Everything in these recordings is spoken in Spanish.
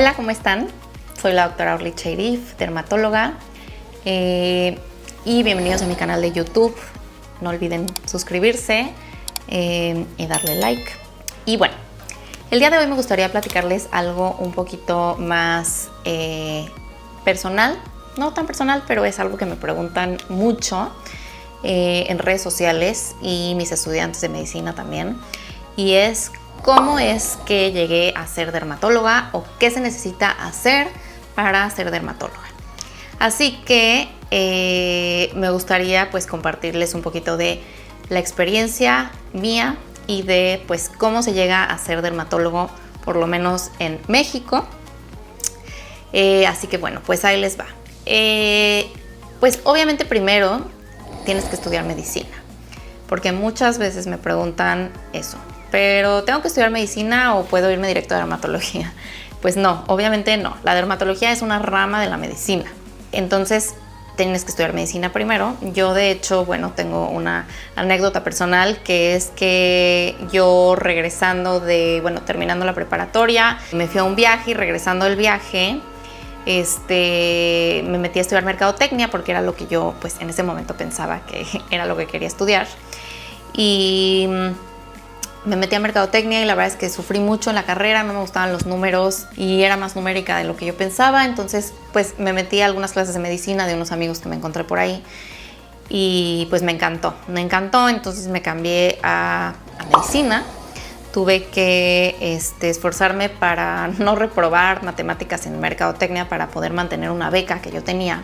Hola, ¿cómo están? Soy la doctora Orly Cheirif, dermatóloga, y bienvenidos a mi canal de YouTube. No olviden suscribirse y darle like. Y bueno, el día de hoy me gustaría platicarles algo un poquito más personal. No tan personal, pero es algo que me preguntan mucho en redes sociales y mis estudiantes de medicina también. Y es cómo es que llegué a ser dermatóloga o qué se necesita hacer para ser dermatóloga. Así que me gustaría pues compartirles un poquito de la experiencia mía y de pues cómo se llega a ser dermatólogo, por lo menos en México. Así que bueno, pues ahí les va. Pues obviamente primero tienes que estudiar medicina, porque muchas veces me preguntan eso. Pero ¿tengo que estudiar medicina o puedo irme directo a dermatología? Pues no, obviamente no. La dermatología es una rama de la medicina. Entonces tienes que estudiar medicina primero. Yo de hecho, bueno, tengo una anécdota personal que es que yo terminando la preparatoria, me fui a un viaje y regresando del viaje, me metí a estudiar mercadotecnia porque era lo que yo pues en ese momento pensaba que era lo que quería estudiar. Y me metí a mercadotecnia y la verdad es que sufrí mucho en la carrera, no me gustaban los números y era más numérica de lo que yo pensaba. Entonces pues me metí a algunas clases de medicina de unos amigos que me encontré por ahí y pues me encantó, entonces me cambié a medicina. Tuve que esforzarme para no reprobar matemáticas en mercadotecnia para poder mantener una beca que yo tenía.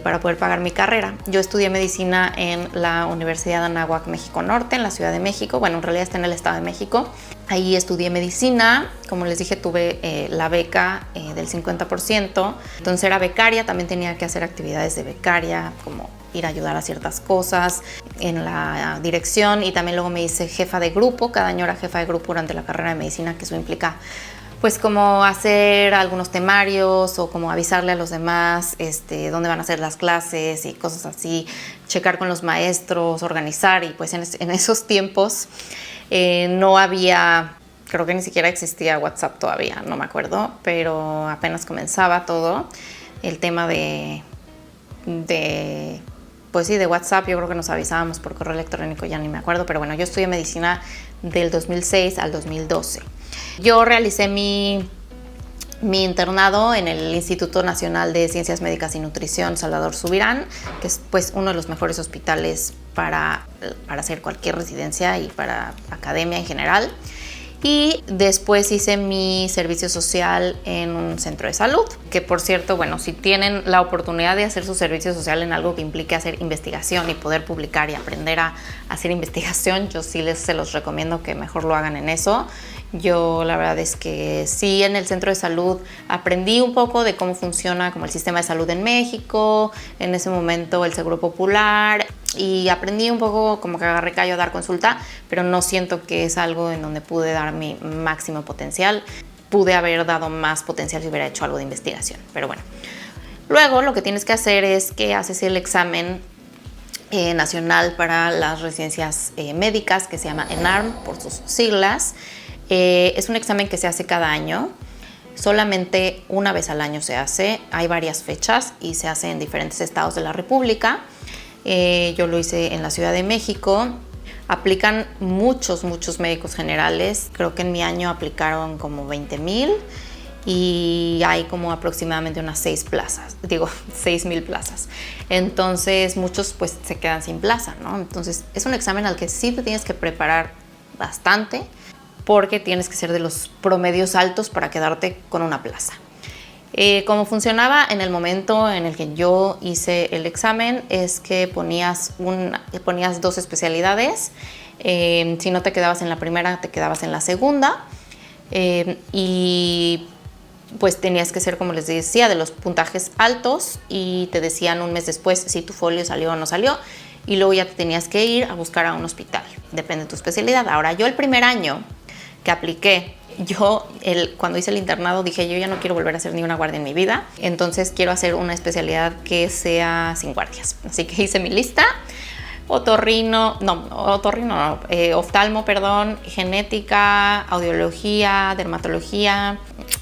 Para poder pagar mi carrera. Yo estudié medicina en la Universidad de Anáhuac, México Norte, en la Ciudad de México. Bueno, en realidad está en el Estado de México. Ahí estudié medicina. Como les dije, tuve la beca del 50%. Entonces era becaria, también tenía que hacer actividades de becaria, como ir a ayudar a ciertas cosas en la dirección, y también luego me hice jefa de grupo. Cada año era jefa de grupo durante la carrera de medicina, que eso implica pues como hacer algunos temarios o como avisarle a los demás dónde van a hacer las clases y cosas así, checar con los maestros, organizar. Y pues en esos tiempos no había, creo que ni siquiera existía WhatsApp todavía, no me acuerdo, pero apenas comenzaba todo el tema de WhatsApp. Yo creo que nos avisábamos por correo electrónico, ya ni me acuerdo, pero bueno, yo estudié medicina del 2006 al 2012. Yo realicé mi internado en el Instituto Nacional de Ciencias Médicas y Nutrición Salvador Subirán, que es pues uno de los mejores hospitales para hacer cualquier residencia y para academia en general. Y después hice mi servicio social en un centro de salud, que por cierto, bueno, si tienen la oportunidad de hacer su servicio social en algo que implique hacer investigación y poder publicar y aprender a hacer investigación, yo sí se los recomiendo que mejor lo hagan en eso. Yo la verdad es que sí, en el centro de salud aprendí un poco de cómo funciona como el sistema de salud en México, en ese momento el Seguro Popular, y aprendí un poco, como que agarré callo a dar consulta, pero no siento que es algo en donde pude dar mi máximo potencial. Pude haber dado más potencial si hubiera hecho algo de investigación, pero bueno. Luego lo que tienes que hacer es que haces el examen nacional para las residencias médicas, que se llama ENARM por sus siglas. Es un examen que se hace cada año, solamente una vez al año se hace. Hay varias fechas y se hace en diferentes estados de la República. Yo lo hice en la Ciudad de México. Aplican muchos médicos generales. Creo que en mi año aplicaron como 20,000 y hay como aproximadamente unas 6,000 plazas. Entonces muchos pues se quedan sin plaza, ¿no? Entonces es un examen al que sí te tienes que preparar bastante, porque tienes que ser de los promedios altos para quedarte con una plaza. Cómo funcionaba en el momento en el que yo hice el examen es que ponías 2 especialidades. Si no te quedabas en la primera, te quedabas en la segunda. Y pues tenías que ser, como les decía, de los puntajes altos, y te decían un mes después si tu folio salió o no salió, y luego ya te tenías que ir a buscar a un hospital. Depende de tu especialidad. Ahora, yo el primer año que apliqué, cuando hice el internado dije, yo ya no quiero volver a hacer ni una guardia en mi vida, entonces quiero hacer una especialidad que sea sin guardias. Así que hice mi lista, oftalmo, perdón, genética, audiología, dermatología,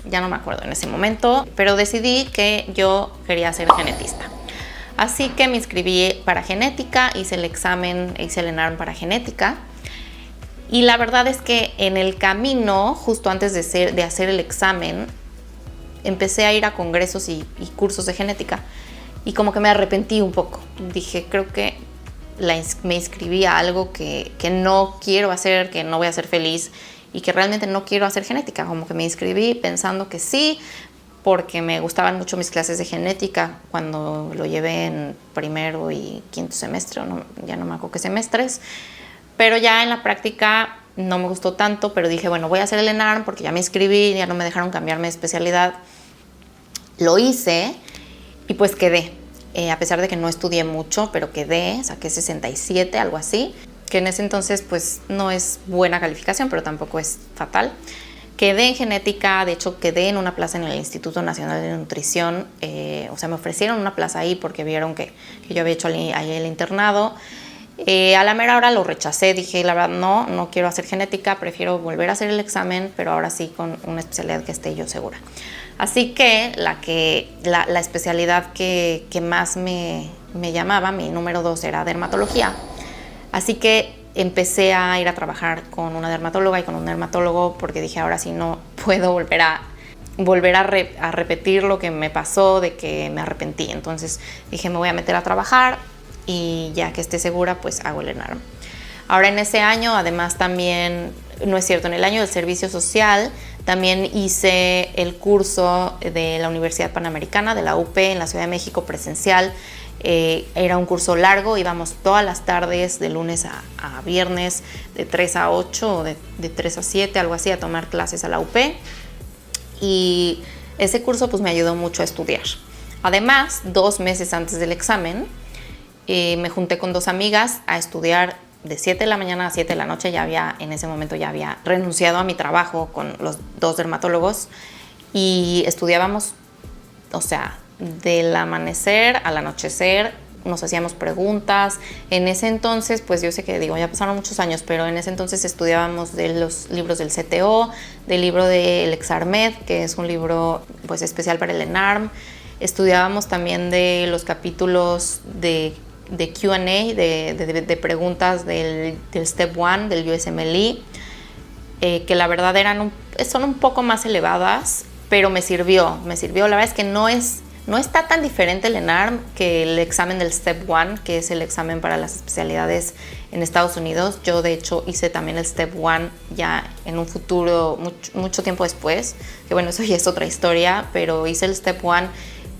ya no me acuerdo en ese momento, pero decidí que yo quería ser genetista. Así que me inscribí para genética, hice el examen, hice el ENARM para genética. Y la verdad es que en el camino, justo antes de hacer el examen, empecé a ir a congresos y cursos de genética y como que me arrepentí un poco. Dije, creo que me inscribí a algo que no quiero hacer, que no voy a ser feliz y que realmente no quiero hacer genética. Como que me inscribí pensando que sí, porque me gustaban mucho mis clases de genética cuando lo llevé en primero y quinto semestre, ya no me acuerdo qué semestres. Pero ya en la práctica no me gustó tanto, pero dije, bueno, voy a hacer el ENARM porque ya me inscribí, ya no me dejaron cambiarme de especialidad. Lo hice y pues quedé. A pesar de que no estudié mucho, pero quedé, saqué 67, algo así, que en ese entonces pues no es buena calificación, pero tampoco es fatal. Quedé en genética, de hecho quedé en una plaza en el Instituto Nacional de Nutrición, o sea, me ofrecieron una plaza ahí porque vieron que yo había hecho ahí el internado. A la mera hora lo rechacé, dije la verdad no quiero hacer genética, prefiero volver a hacer el examen, pero ahora sí con una especialidad que esté yo segura. Así que la especialidad que más me llamaba, mi número 2 era dermatología. Así que empecé a ir a trabajar con una dermatóloga y con un dermatólogo porque dije ahora sí no puedo volver a repetir lo que me pasó, de que me arrepentí. Entonces dije me voy a meter a trabajar y ya que esté segura pues hago el ENARM. Ahora en ese año además también, no es cierto, en el año del servicio social también hice el curso de la Universidad Panamericana de la UP en la Ciudad de México presencial. Era un curso largo, íbamos todas las tardes de lunes a viernes de 3 a 8 o de 3 a 7, algo así, a tomar clases a la UP. Y ese curso pues me ayudó mucho a estudiar. Además, 2 meses antes del examen, me junté con 2 amigas a estudiar de 7 de la mañana a 7 de la noche. En ese momento ya había renunciado a mi trabajo con los 2 dermatólogos y estudiábamos, o sea, del amanecer al anochecer, nos hacíamos preguntas. En ese entonces, pues yo sé que digo, ya pasaron muchos años, pero en ese entonces estudiábamos de los libros del CTO, del libro del Exarmed, que es un libro pues especial para el ENARM. Estudiábamos también de los capítulos de Q&A, de preguntas del Step 1, del USMLE, que la verdad son un poco más elevadas, pero me sirvió. La verdad es que no está tan diferente el ENARM que el examen del Step 1, que es el examen para las especialidades en Estados Unidos. Yo de hecho hice también el Step 1 ya en un futuro, mucho tiempo después, que bueno, eso ya es otra historia, pero hice el Step 1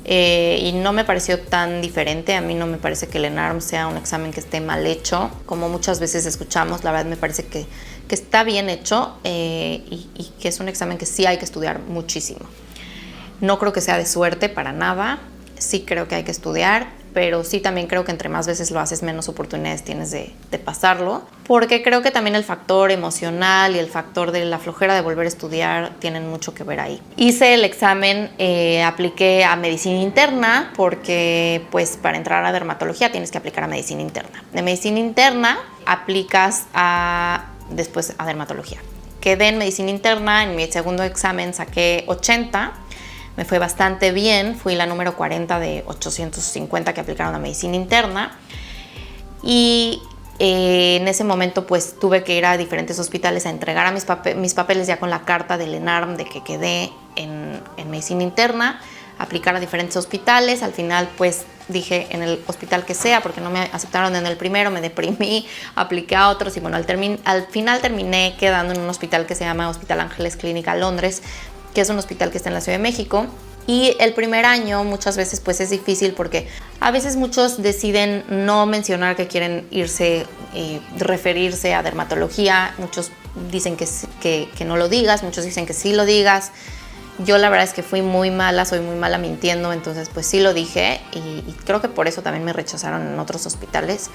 y no me pareció tan diferente. A mí no me parece que el ENARM sea un examen que esté mal hecho, como muchas veces escuchamos. La verdad me parece que está bien hecho y que es un examen que sí hay que estudiar muchísimo. No creo que sea de suerte para nada, sí creo que hay que estudiar, pero sí también creo que entre más veces lo haces, menos oportunidades tienes de pasarlo, porque creo que también el factor emocional y el factor de la flojera de volver a estudiar tienen mucho que ver ahí. Hice el examen, apliqué a medicina interna, porque pues para entrar a dermatología tienes que aplicar a medicina interna. De medicina interna aplicas después a dermatología. Quedé en medicina interna, en mi segundo examen saqué 80, me fue bastante bien, fui la número 40 de 850 que aplicaron a medicina interna y en ese momento pues tuve que ir a diferentes hospitales a entregar mis papeles ya con la carta del ENARM de que quedé en medicina interna, aplicar a diferentes hospitales. Al final pues dije en el hospital que sea, porque no me aceptaron en el primero, me deprimí, apliqué a otros y bueno, al final terminé quedando en un hospital que se llama Hospital Ángeles Clínica Londres, que es un hospital que está en la Ciudad de México. Y el primer año muchas veces pues es difícil porque a veces muchos deciden no mencionar que quieren referirse a dermatología. Muchos dicen que no lo digas, muchos dicen que sí lo digas. Yo la verdad es que soy muy mala mintiendo, entonces pues sí lo dije y creo que por eso también me rechazaron en otros hospitales.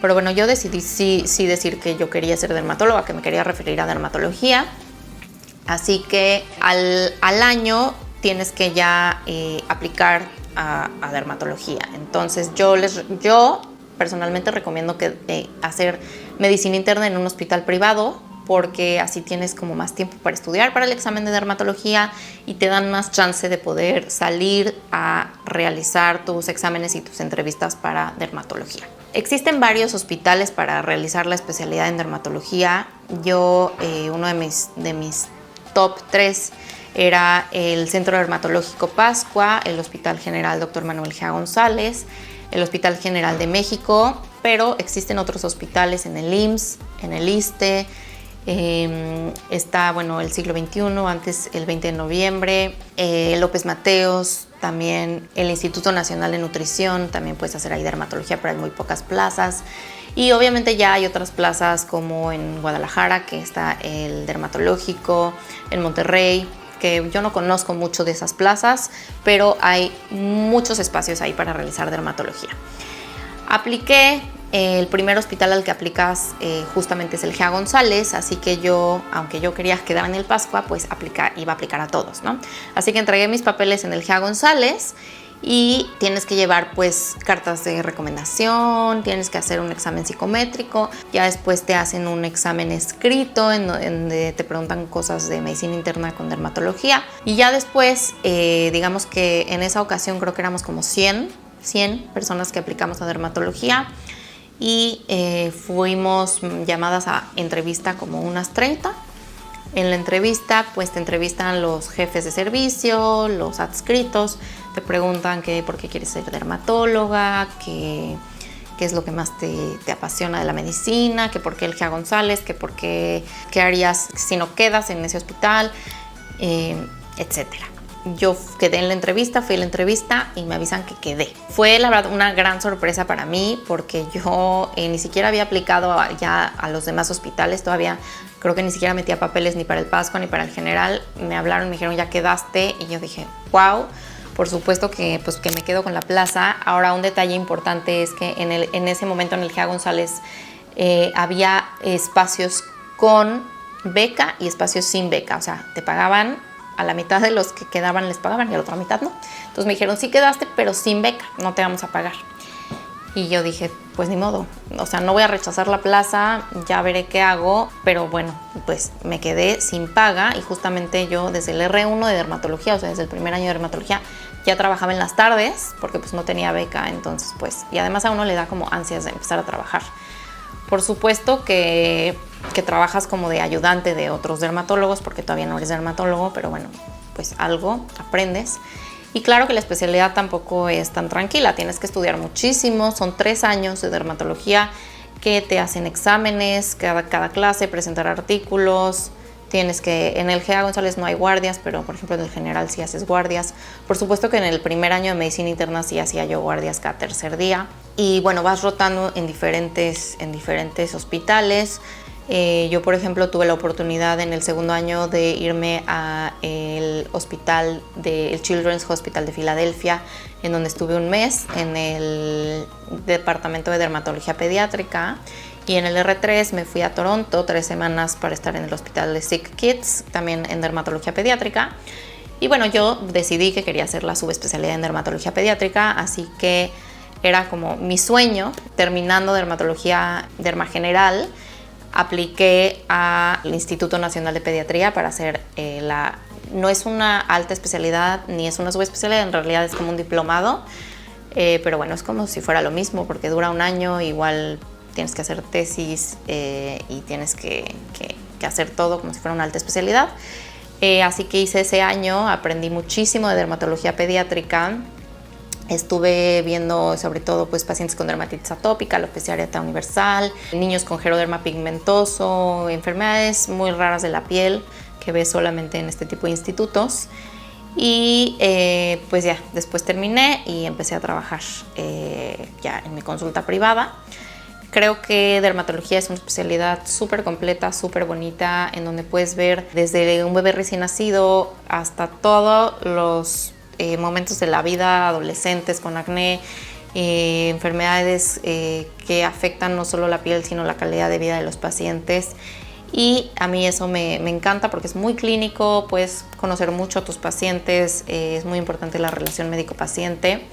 Pero bueno, yo decidí sí decir que yo quería ser dermatóloga, que me quería referir a dermatología. Así que al año tienes que ya aplicar a dermatología. Entonces yo personalmente recomiendo que hacer medicina interna en un hospital privado, porque así tienes como más tiempo para estudiar para el examen de dermatología y te dan más chance de poder salir a realizar tus exámenes y tus entrevistas para dermatología. Existen varios hospitales para realizar la especialidad en dermatología. Yo, uno de mis top 3 era el Centro Dermatológico Pascua, el Hospital General Dr. Manuel G. González, el Hospital General de México, pero existen otros hospitales en el IMSS, en el ISSSTE, está, bueno, el Siglo XXI, antes el 20 de noviembre, López Mateos, también el Instituto Nacional de Nutrición, también puedes hacer ahí dermatología, pero hay muy pocas plazas. Y obviamente ya hay otras plazas como en Guadalajara, que está el dermatológico, en Monterrey, que yo no conozco mucho de esas plazas, pero hay muchos espacios ahí para realizar dermatología. Apliqué. El primer hospital al que aplicas justamente es el G.A. González, así que yo, aunque yo quería quedar en el Pascua, pues iba a aplicar a todos, ¿no? Así que entregué mis papeles en el G.A. González y tienes que llevar pues cartas de recomendación, tienes que hacer un examen psicométrico, ya después te hacen un examen escrito en donde te preguntan cosas de medicina interna con dermatología y ya después, digamos que en esa ocasión creo que éramos como 100 personas que aplicamos a dermatología. Y fuimos llamadas a entrevista como unas 30. En la entrevista pues te entrevistan los jefes de servicio, los adscritos, te preguntan que por qué quieres ser dermatóloga, qué es lo que más te apasiona de la medicina, que por qué el G.A. González, que por qué harías si no quedas en ese hospital, etcétera. Yo quedé en la entrevista, fui a la entrevista y me avisan que quedé. Fue la verdad una gran sorpresa para mí porque yo ni siquiera había aplicado ya a los demás hospitales, todavía creo que ni siquiera metía papeles ni para el Pascua ni para el General. Me hablaron, me dijeron ya quedaste y yo dije wow, por supuesto que me quedo con la plaza. Ahora un detalle importante es que en ese momento en el G.A. González había espacios con beca y espacios sin beca, o sea, te pagaban. A la mitad de los que quedaban les pagaban y a la otra mitad no. Entonces me dijeron, sí quedaste, pero sin beca, no te vamos a pagar. Y yo dije, pues ni modo, o sea, no voy a rechazar la plaza, ya veré qué hago, pero bueno, pues me quedé sin paga y justamente yo desde el R1 de dermatología, o sea, desde el primer año de dermatología, ya trabajaba en las tardes porque pues no tenía beca, entonces pues, y además a uno le da como ansias de empezar a trabajar. Por supuesto que trabajas como de ayudante de otros dermatólogos, porque todavía no eres dermatólogo, pero bueno, pues algo aprendes. Y claro que la especialidad tampoco es tan tranquila, tienes que estudiar muchísimo, son 3 años de dermatología que te hacen exámenes, cada clase, presentar artículos, tienes que, en el G.A. González no hay guardias, pero por ejemplo en el General sí haces guardias. Por supuesto que en el primer año de medicina interna sí hacía yo guardias cada tercer día. Y bueno, vas rotando en diferentes hospitales. Yo, por ejemplo, tuve la oportunidad en el segundo año de irme al hospital del Children's Hospital de Filadelfia, en donde estuve un mes en el departamento de dermatología pediátrica. Y en el R3 me fui a Toronto 3 semanas para estar en el hospital de Sick Kids, también en dermatología pediátrica. Y bueno, yo decidí que quería hacer la subespecialidad en dermatología pediátrica, así que era como mi sueño, terminando dermatología derma general, apliqué al Instituto Nacional de Pediatría para hacer no es una alta especialidad ni es una subespecialidad, en realidad es como un diplomado, pero bueno, es como si fuera lo mismo porque dura un año, igual tienes que hacer tesis y tienes que hacer todo como si fuera una alta especialidad. Así que hice ese año, aprendí muchísimo de dermatología pediátrica. Estuve viendo sobre todo pues, pacientes con dermatitis atópica, alopecia areata universal, niños con geroderma pigmentoso, enfermedades muy raras de la piel que ves solamente en este tipo de institutos. Y pues ya, después terminé y empecé a trabajar ya en mi consulta privada. Creo que dermatología es una especialidad súper completa, súper bonita, en donde puedes ver desde un bebé recién nacido hasta todos los momentos de la vida, adolescentes con acné, enfermedades que afectan no solo la piel, sino la calidad de vida de los pacientes. Y a mí eso me encanta porque es muy clínico, puedes conocer mucho a tus pacientes, es muy importante la relación médico-paciente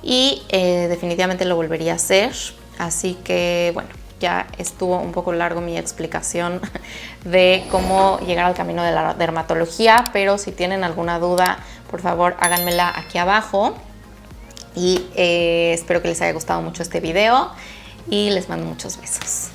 y definitivamente lo volvería a hacer. Así que bueno, ya estuvo un poco largo mi explicación de cómo llegar al camino de la dermatología, pero si tienen alguna duda, por favor háganmela aquí abajo. Y espero que les haya gustado mucho este video y les mando muchos besos.